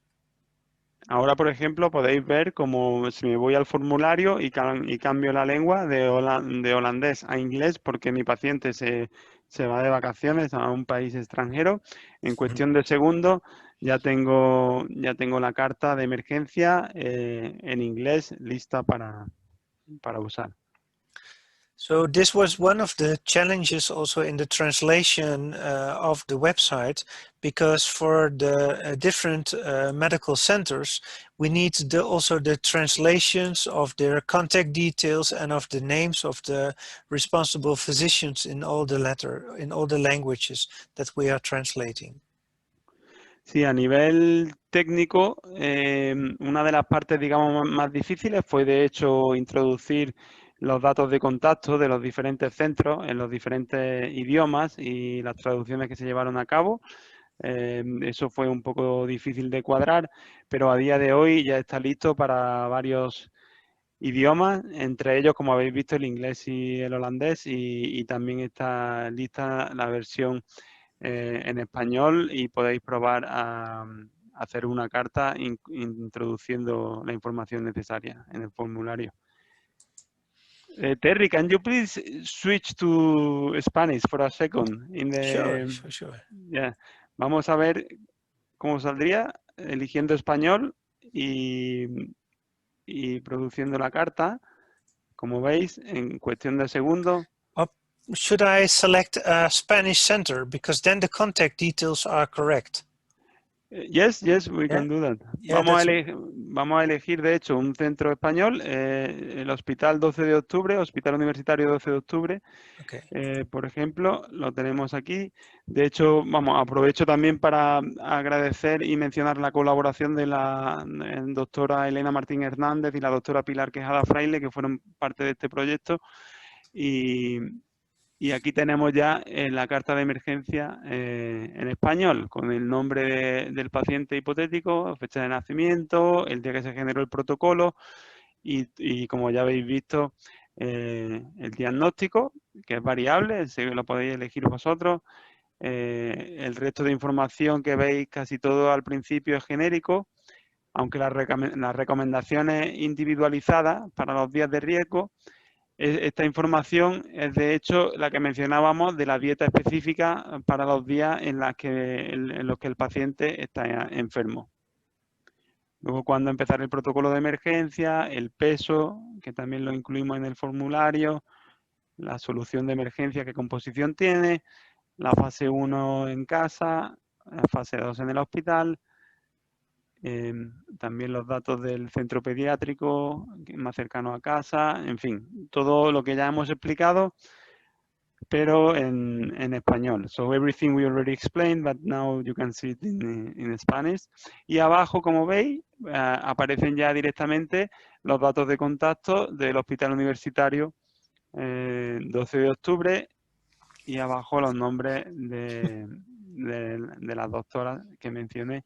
Speaker 1: Ahora, por ejemplo, podéis ver como si me voy al formulario y cambio la lengua de holandés a inglés porque mi paciente se va de vacaciones a un país extranjero. En cuestión de segundos ya tengo la carta de emergencia en inglés lista para usar.
Speaker 2: So this was one of the challenges also in the translation of the website, because for the different medical centers, we need also the translations of their contact details and of the names of the responsible physicians in all the languages that we are translating.
Speaker 1: Sí, a nivel técnico, una de las partes, digamos, más difíciles fue, de hecho, introducir los datos de contacto de los diferentes centros en los diferentes idiomas y las traducciones que se llevaron a cabo. Eso fue un poco difícil de cuadrar, pero a día de hoy ya está listo para varios idiomas, entre ellos, como habéis visto, el inglés y el holandés, y también está lista la versión en español y podéis probar a hacer una carta introduciendo la información necesaria en el formulario. Terry, can you please switch to Spanish for a second?
Speaker 2: Sure.
Speaker 1: Yeah. Vamos a ver cómo saldría eligiendo español y produciendo la carta. Como veis, en cuestión de segundos.
Speaker 2: Should I select a Spanish center, because then the contact details are correct?
Speaker 1: Yes, we can do that.
Speaker 2: Yeah,
Speaker 1: vamos a elegir, de hecho, un centro español, el Hospital 12 de Octubre, Hospital Universitario 12 de Octubre,
Speaker 2: okay.
Speaker 1: Por ejemplo, lo tenemos aquí. De hecho, aprovecho también para agradecer y mencionar la colaboración de la doctora Elena Martín Hernández y la doctora Pilar Quejada Fraile, que fueron parte de este proyecto. Y aquí tenemos ya la carta de emergencia en español, con el nombre del paciente hipotético, fecha de nacimiento, el día que se generó el protocolo y como ya habéis visto, el diagnóstico, que es variable, lo podéis elegir vosotros. El resto de información que veis, casi todo al principio es genérico, aunque las recomendaciones individualizadas para los días de riesgo. Esta información es, de hecho, la que mencionábamos de la dieta específica para los días en los que el paciente está enfermo. Luego, cuándo empezar el protocolo de emergencia, el peso, que también lo incluimos en el formulario, la solución de emergencia, qué composición tiene, la fase 1 en casa, la fase 2 en el hospital. También los datos del centro pediátrico más cercano a casa, en fin, todo lo que ya hemos explicado, pero en español. So everything we already explained, but now you can see it in Spanish. Y abajo, como veis, aparecen ya directamente los datos de contacto del Hospital Universitario 12 de octubre y abajo los nombres de las doctoras que mencioné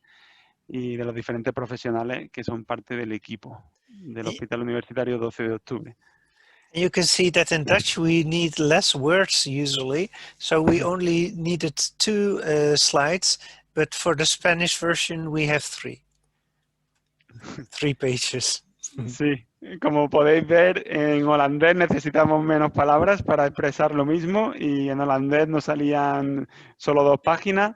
Speaker 1: y de los diferentes profesionales que son parte del equipo del Hospital Universitario 12 de octubre.
Speaker 2: You can see that in Dutch we need less words usually, so we only needed 2 slides, but for the Spanish version we have 3 pages.
Speaker 1: Sí, como podéis ver, en holandés necesitamos menos palabras para expresar lo mismo y en holandés nos salían solo 2 páginas.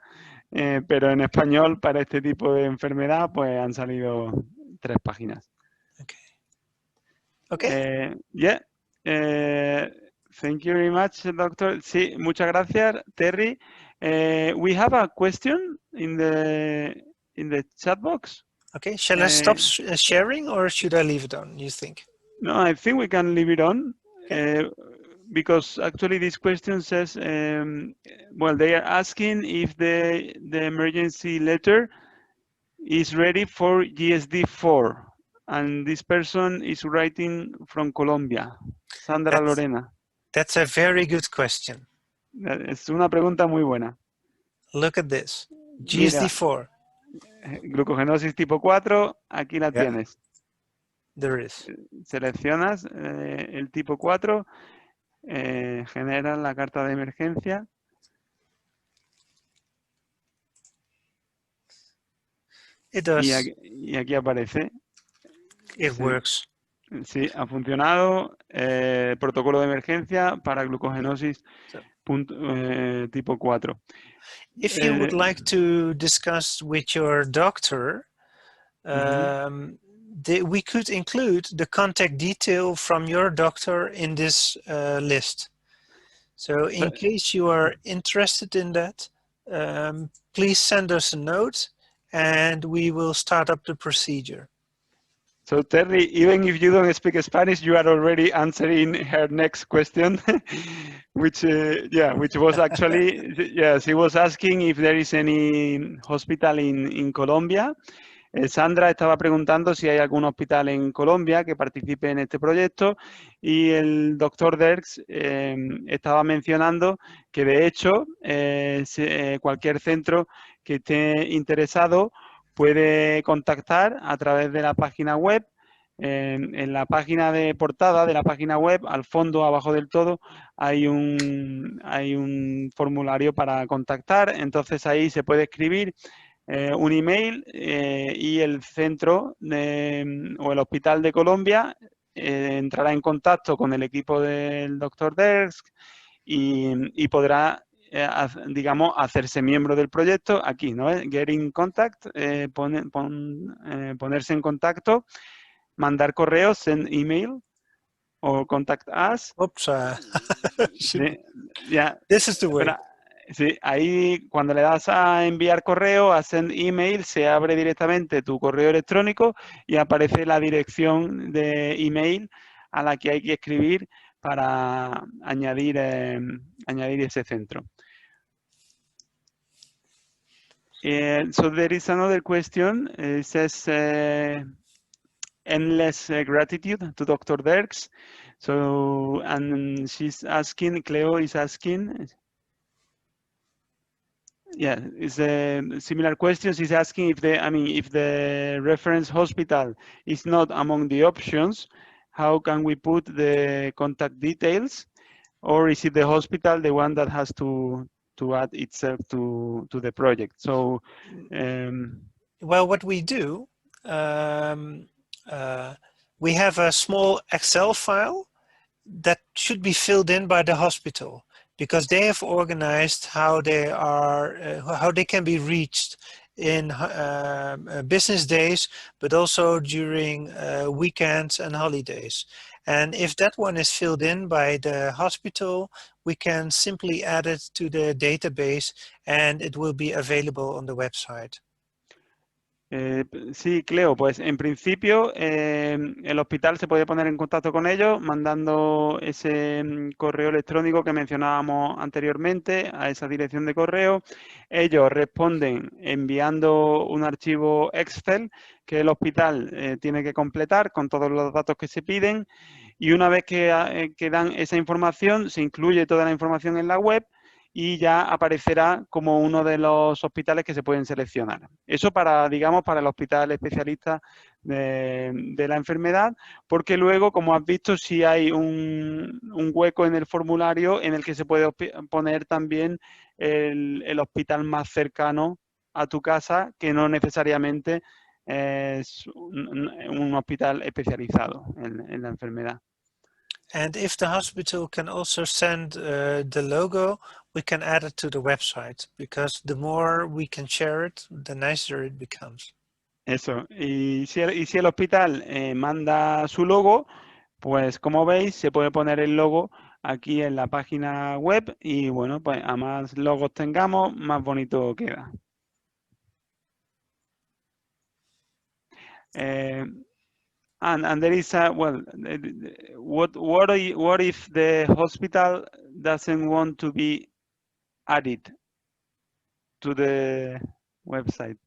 Speaker 1: Pero en español, para este tipo de enfermedad, pues han salido 3 páginas.
Speaker 2: Okay.
Speaker 1: Yeah. Thank you very much, doctor. Sí, muchas gracias, Terry. We have a question in the chat box.
Speaker 2: Okay. Shall I stop sharing or should I leave it on, you think?
Speaker 1: No, I think we can leave it on.
Speaker 2: Okay.
Speaker 1: Because actually this question says, well, they are asking if the emergency letter is ready for GSD4, and this person is writing from Colombia, Sandra Lorena.
Speaker 2: That's a very good question.
Speaker 1: Es una pregunta muy buena.
Speaker 2: Look at this, GSD4.
Speaker 1: Glucogenosis tipo 4, aquí la tienes.
Speaker 2: There is.
Speaker 1: Seleccionas el tipo 4, generas la carta de emergencia.
Speaker 2: It does.
Speaker 1: Y aquí aparece.
Speaker 2: It works.
Speaker 1: Sí, ha funcionado. Protocolo de emergencia para glucogenosis tipo 4.
Speaker 2: If you would like to discuss with your doctor, we could include the contact detail from your doctor in this list. So in case you are interested in that, please send us a note and we will start up the procedure.
Speaker 1: So Terry, even if you don't speak Spanish, you are already answering her next question, which was actually, she was asking if there is any hospital in Colombia. Sandra estaba preguntando si hay algún hospital en Colombia que participe en este proyecto y el doctor Derks estaba mencionando que de hecho cualquier centro que esté interesado puede contactar a través de la página web. En la página de portada de la página web, al fondo, abajo del todo, hay un formulario para contactar. Entonces ahí se puede escribir un email y el centro o el hospital de Colombia entrará en contacto con el equipo del Dr. Derks y podrá, digamos, hacerse miembro del proyecto aquí, ¿no? Get in contact, ponerse en contacto, mandar correos, send email o contact us.
Speaker 2: Oops.
Speaker 1: Sí, ya.
Speaker 2: This is the way.
Speaker 1: Pero, sí, ahí cuando le das a enviar correo, a send email, se abre directamente tu correo electrónico y aparece la dirección de email a la que hay que escribir para añadir ese centro. So there is another question. It says endless gratitude to Dr. Derks. So, and she's asking, Cleo is asking, yeah, it's a similar question. She's asking if the reference hospital is not among the options, how can we put the contact details, or is it the hospital the one that has to add itself to the project? So,
Speaker 2: well, what we do, we have a small Excel file that should be filled in by the hospital, because they have organized how they can be reached in business days, but also during weekends and holidays. And if that one is filled in by the hospital, we can simply add it to the database and it will be available on the website.
Speaker 1: Sí, Cleo, pues en principio el hospital se puede poner en contacto con ellos mandando ese correo electrónico que mencionábamos anteriormente a esa dirección de correo. Ellos responden enviando un archivo Excel que el hospital tiene que completar con todos los datos que se piden y una vez que dan esa información se incluye toda la información en la web y ya aparecerá como uno de los hospitales que se pueden seleccionar. Eso para, digamos, para el hospital especialista de la enfermedad, porque luego, como has visto, sí hay un hueco en el formulario en el que se puede poner también el hospital más cercano a tu casa, que no necesariamente es un hospital especializado en la enfermedad.
Speaker 2: And if the hospital can also send the logo, we can add it to the website, because the more we can share it, the nicer it becomes.
Speaker 1: Eso. Y si el hospital manda su logo, pues como veis, se puede poner el logo aquí en la página web y bueno, pues a más logos tengamos, más bonito queda. And there is what if the hospital doesn't want to be added to the website?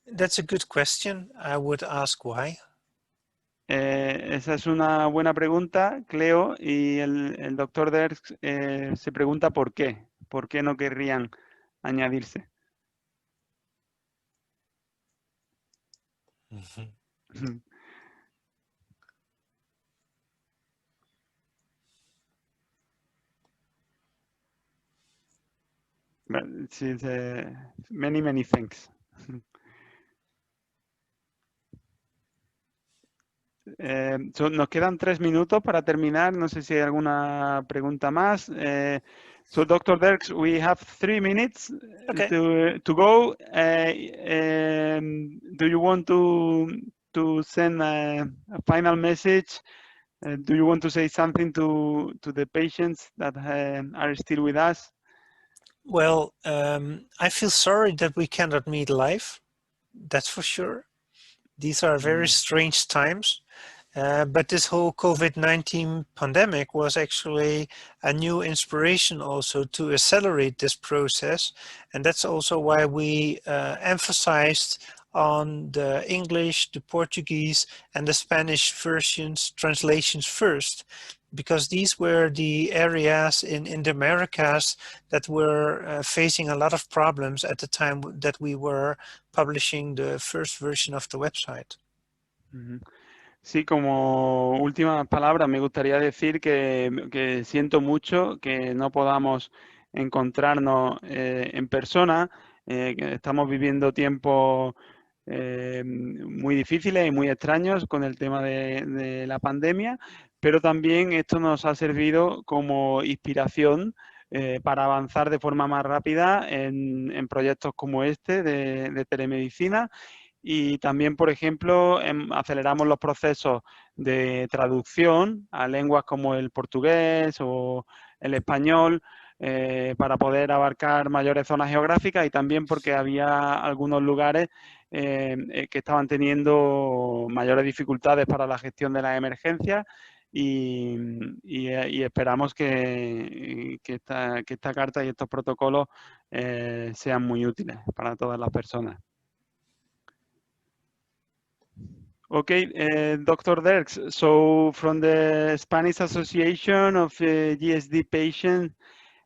Speaker 2: That's a good question. I would ask why.
Speaker 1: Esa es una buena pregunta, Cleo, y el doctor Derks se pregunta por qué no querrían añadirse. But she's, many thanks. Nos quedan 3 minutos para terminar. No sé si hay alguna pregunta más. So, Dr. Derks, we have 3 minutes
Speaker 2: Okay.
Speaker 1: to go. Do you want to send a final message? Do you want to say something to the patients that are still with us?
Speaker 2: Well, I feel sorry that we cannot meet live. That's for sure. These are very strange times. But this whole COVID-19 pandemic was actually a new inspiration also to accelerate this process. And that's also why we emphasized on the English, the Portuguese, and the Spanish versions, translations first, because these were the areas in the Americas that were facing a lot of problems at the time that we were publishing the first version of the website.
Speaker 1: Sí, como última palabra, me gustaría decir que siento mucho que no podamos encontrarnos en persona, que estamos viviendo tiempos muy difíciles y muy extraños con el tema de la pandemia, pero también esto nos ha servido como inspiración para avanzar de forma más rápida en proyectos como este de telemedicina. Y también, por ejemplo, aceleramos los procesos de traducción a lenguas como el portugués o el español para poder abarcar mayores zonas geográficas, y también porque había algunos lugares que estaban teniendo mayores dificultades para la gestión de las emergencias, y esperamos que esta carta y estos protocolos sean muy útiles para todas las personas. Okay, Dr. Derks, so from the Spanish Association of GSD Patients,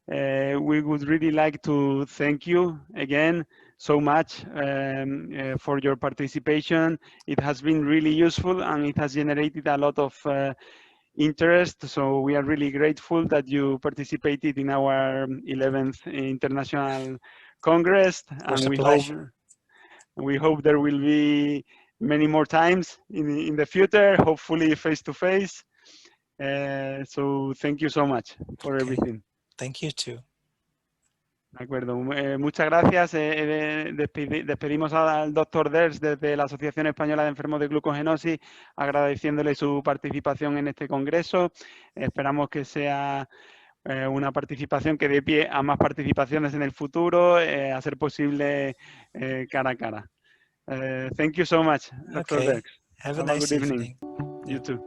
Speaker 1: we would really like to thank you again so much for your participation. It has been really useful and it has generated a lot of interest, so we are really grateful that you participated in our 11th International Congress, and we hope there will be many more times in the future, hopefully face to face. So thank you so much for everything.
Speaker 2: Thank you too.
Speaker 1: De acuerdo, muchas gracias. Despedimos al Dr. Derks desde la Asociación Española de Enfermos de Glucogenosis, agradeciéndole su participación en este congreso. Esperamos que sea una participación que dé pie a más participaciones en el futuro, a ser posible cara a cara. Thank you so much, Dr. Derks.
Speaker 2: Have a nice
Speaker 1: good evening.
Speaker 2: evening.
Speaker 1: You too.